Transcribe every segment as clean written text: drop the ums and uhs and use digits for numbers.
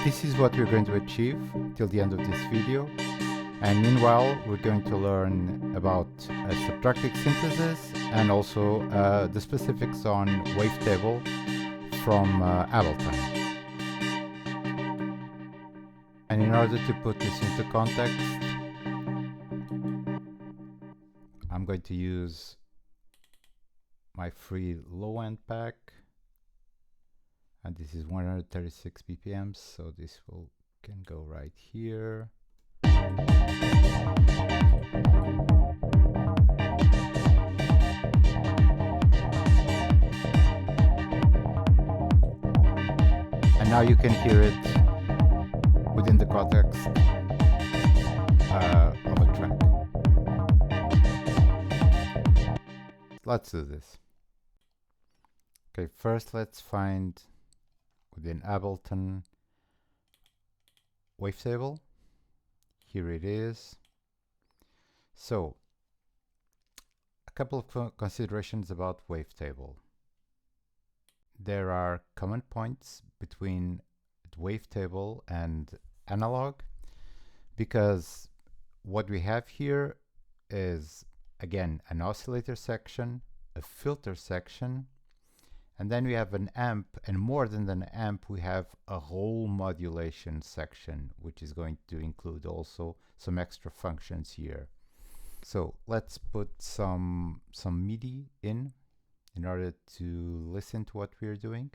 this is what we're going to achieve till the end of this video. And meanwhile, we're going to learn about subtractive synthesis and also the specifics on wavetable from Ableton. And in order to put this into context, I'm going to use my free low-end pack, and this is 136 BPM, so this can go right here. And now you can hear it within the context of a track. Let's do this. Okay, first let's find within Ableton Wavetable. Here it is. So, a couple of considerations about Wavetable. There are common points between Wavetable and analog, because what we have here is, again, an oscillator section, a filter section, and then we have an amp, and more than an amp, we have a whole modulation section, which is going to include also some extra functions here. So let's put some MIDI in order to listen to what we're doing.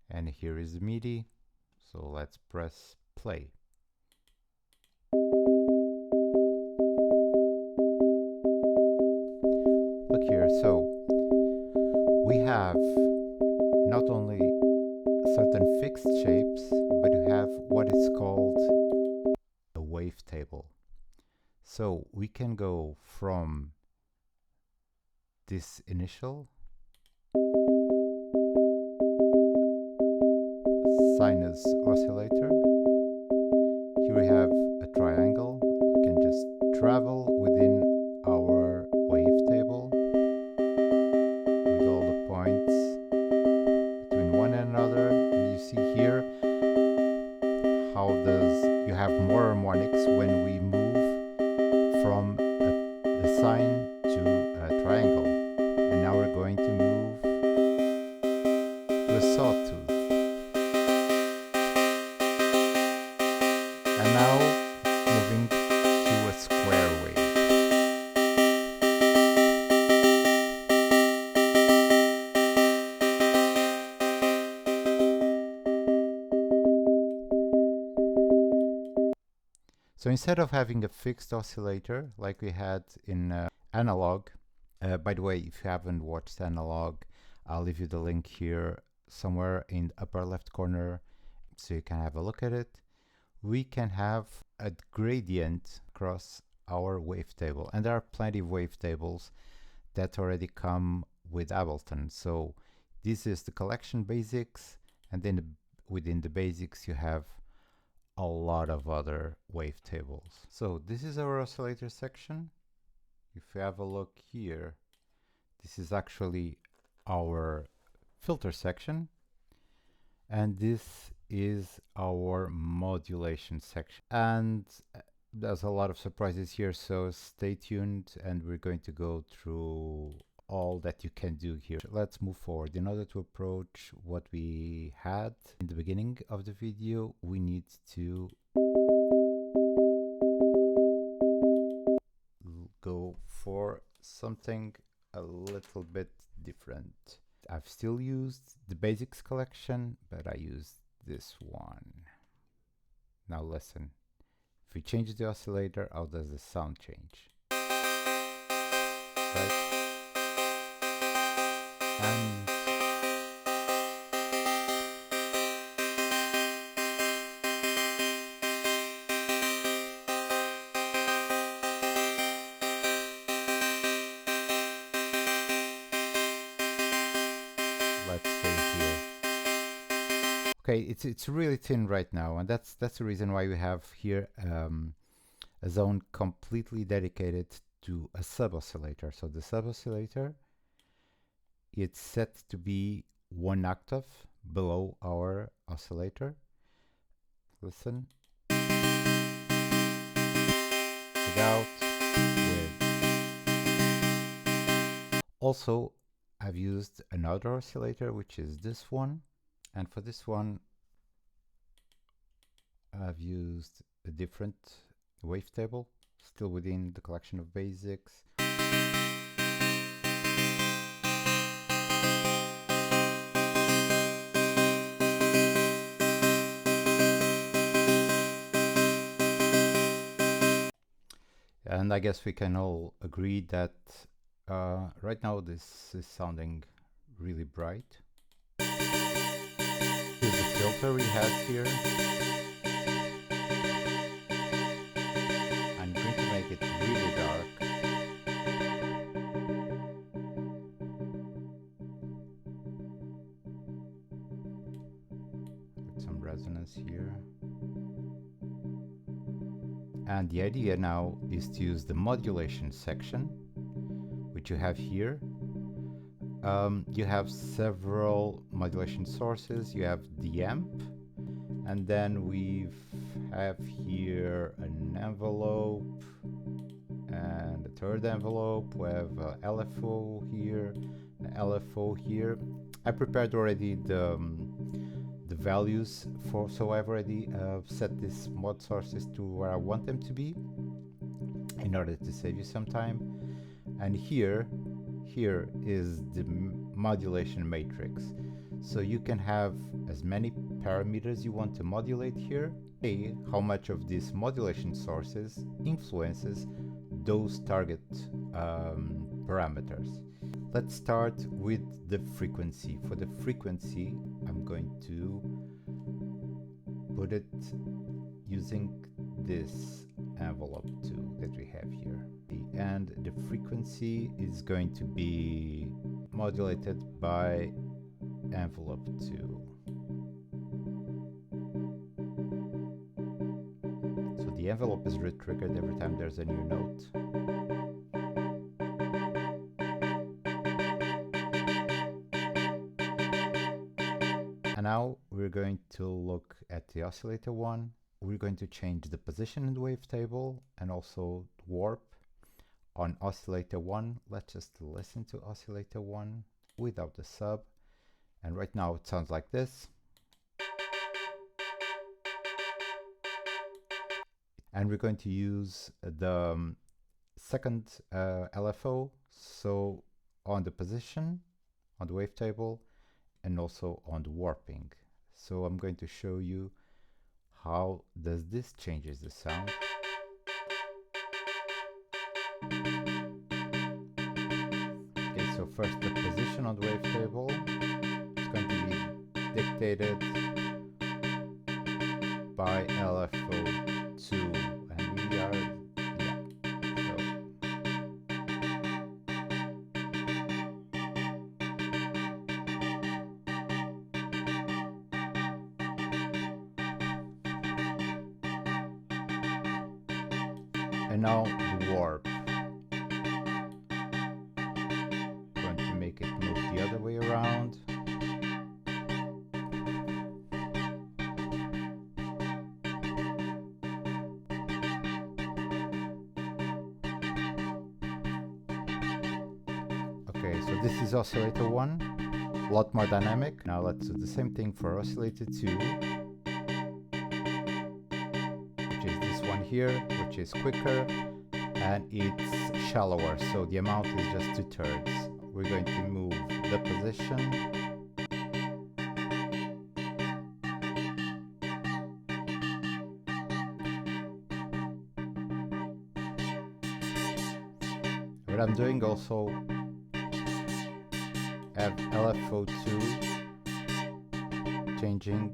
And here is the MIDI. So let's press play. Look here, so we have not only certain fixed shapes, but we have what is called a wavetable. So we can go from this initial sinus oscillator. Here we have a triangle. We can just travel within our wavetable with all the points between one and another. And you see here how you have more harmonics when we move from a sine to a triangle. And now we're going to move to a sawtooth. And now moving to a square wave. So instead of having a fixed oscillator like we had in analog, by the way, if you haven't watched analog, I'll leave you the link here somewhere in the upper left corner so you can have a look at it. We can have a gradient across our wavetable, and there are plenty of wavetables that already come with Ableton. So this is the collection basics, and then within the basics you have a lot of other wavetables. So this is our oscillator section. If you have a look here, this is actually our filter section, and this is our modulation section. And there's a lot of surprises here, so stay tuned, and we're going to go through all that you can do here. Let's move forward. In order to approach what we had in the beginning of the video, we need to go for something a little bit different. I've still used the basics collection, but I used this one. Now listen. If we change the oscillator, how does the sound change? Right? And let's stay here. Okay, it's really thin right now, and that's the reason why we have here a zone completely dedicated to a sub-oscillator. So the sub-oscillator, it's set to be 1 octave below our oscillator, Listen. Without, with. Also, I've used another oscillator, which is this one. And for this one, I've used a different wavetable, still within the collection of basics. And I guess we can all agree that right now this is sounding really bright. Here's the filter we have here. I'm going to make it really dark. With some resonance here. And the idea now is to use the modulation section, which you have here. You have several modulation sources. You have the amp, and then we have here an envelope and a third envelope. We have LFO here, an LFO here. I prepared already the values for, so I've already set these mod sources to where I want them to be in order to save you some time. And here is the modulation matrix. So you can have as many parameters you want to modulate here. How much of these modulation sources influences those target parameters. Let's start with the frequency. For the frequency, I'm going to put it using this envelope 2 that we have here. And the frequency is going to be modulated by envelope 2. So the envelope is re-triggered every time there's a new note. And now we're going to look at the oscillator 1. We're going to change the position in the wavetable and also warp on oscillator 1. Let's just listen to oscillator 1 without the sub. And right now it sounds like this. And we're going to use the second LFO, so on the position, on the wavetable, and also on the warping. So I'm going to show you how does this changes the sound. Okay, so first the position on the wavetable is going to be dictated by LFO2, and we are, and now the warp. Going to make it move the other way around. Okay, so this is oscillator 1, a lot more dynamic. Now let's do the same thing for oscillator 2. Here, which is quicker and it's shallower, so the amount is just 2/3. We're going to move the position what I'm doing also have LFO2 changing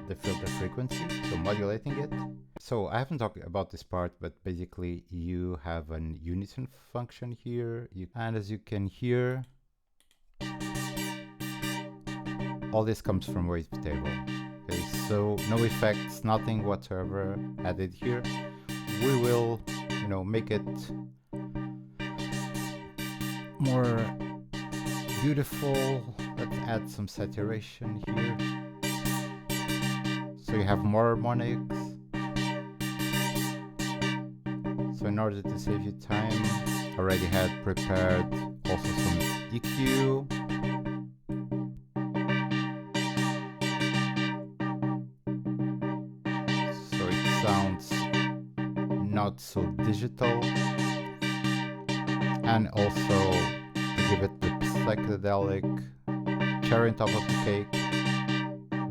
the filter frequency, so modulating it. So I haven't talked about this part, but basically you have an unison function here, and as you can hear, all this comes from wavetable. Okay, so no effects, nothing whatsoever added here. We will, make it more beautiful. Let's add some saturation here. So So you have more harmonics. So in order to save you time, I already had prepared also some EQ. So it sounds not so digital. And also to give it the psychedelic cherry on top of the cake,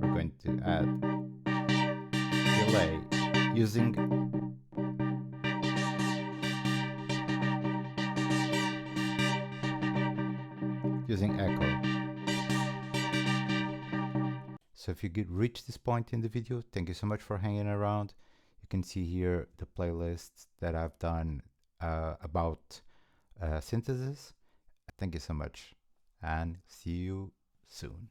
we're going to add delay using echo. So if you reach this point in the video, thank you so much for hanging around. You can see here the playlists that I've done about synthesis. Thank you so much and see you soon.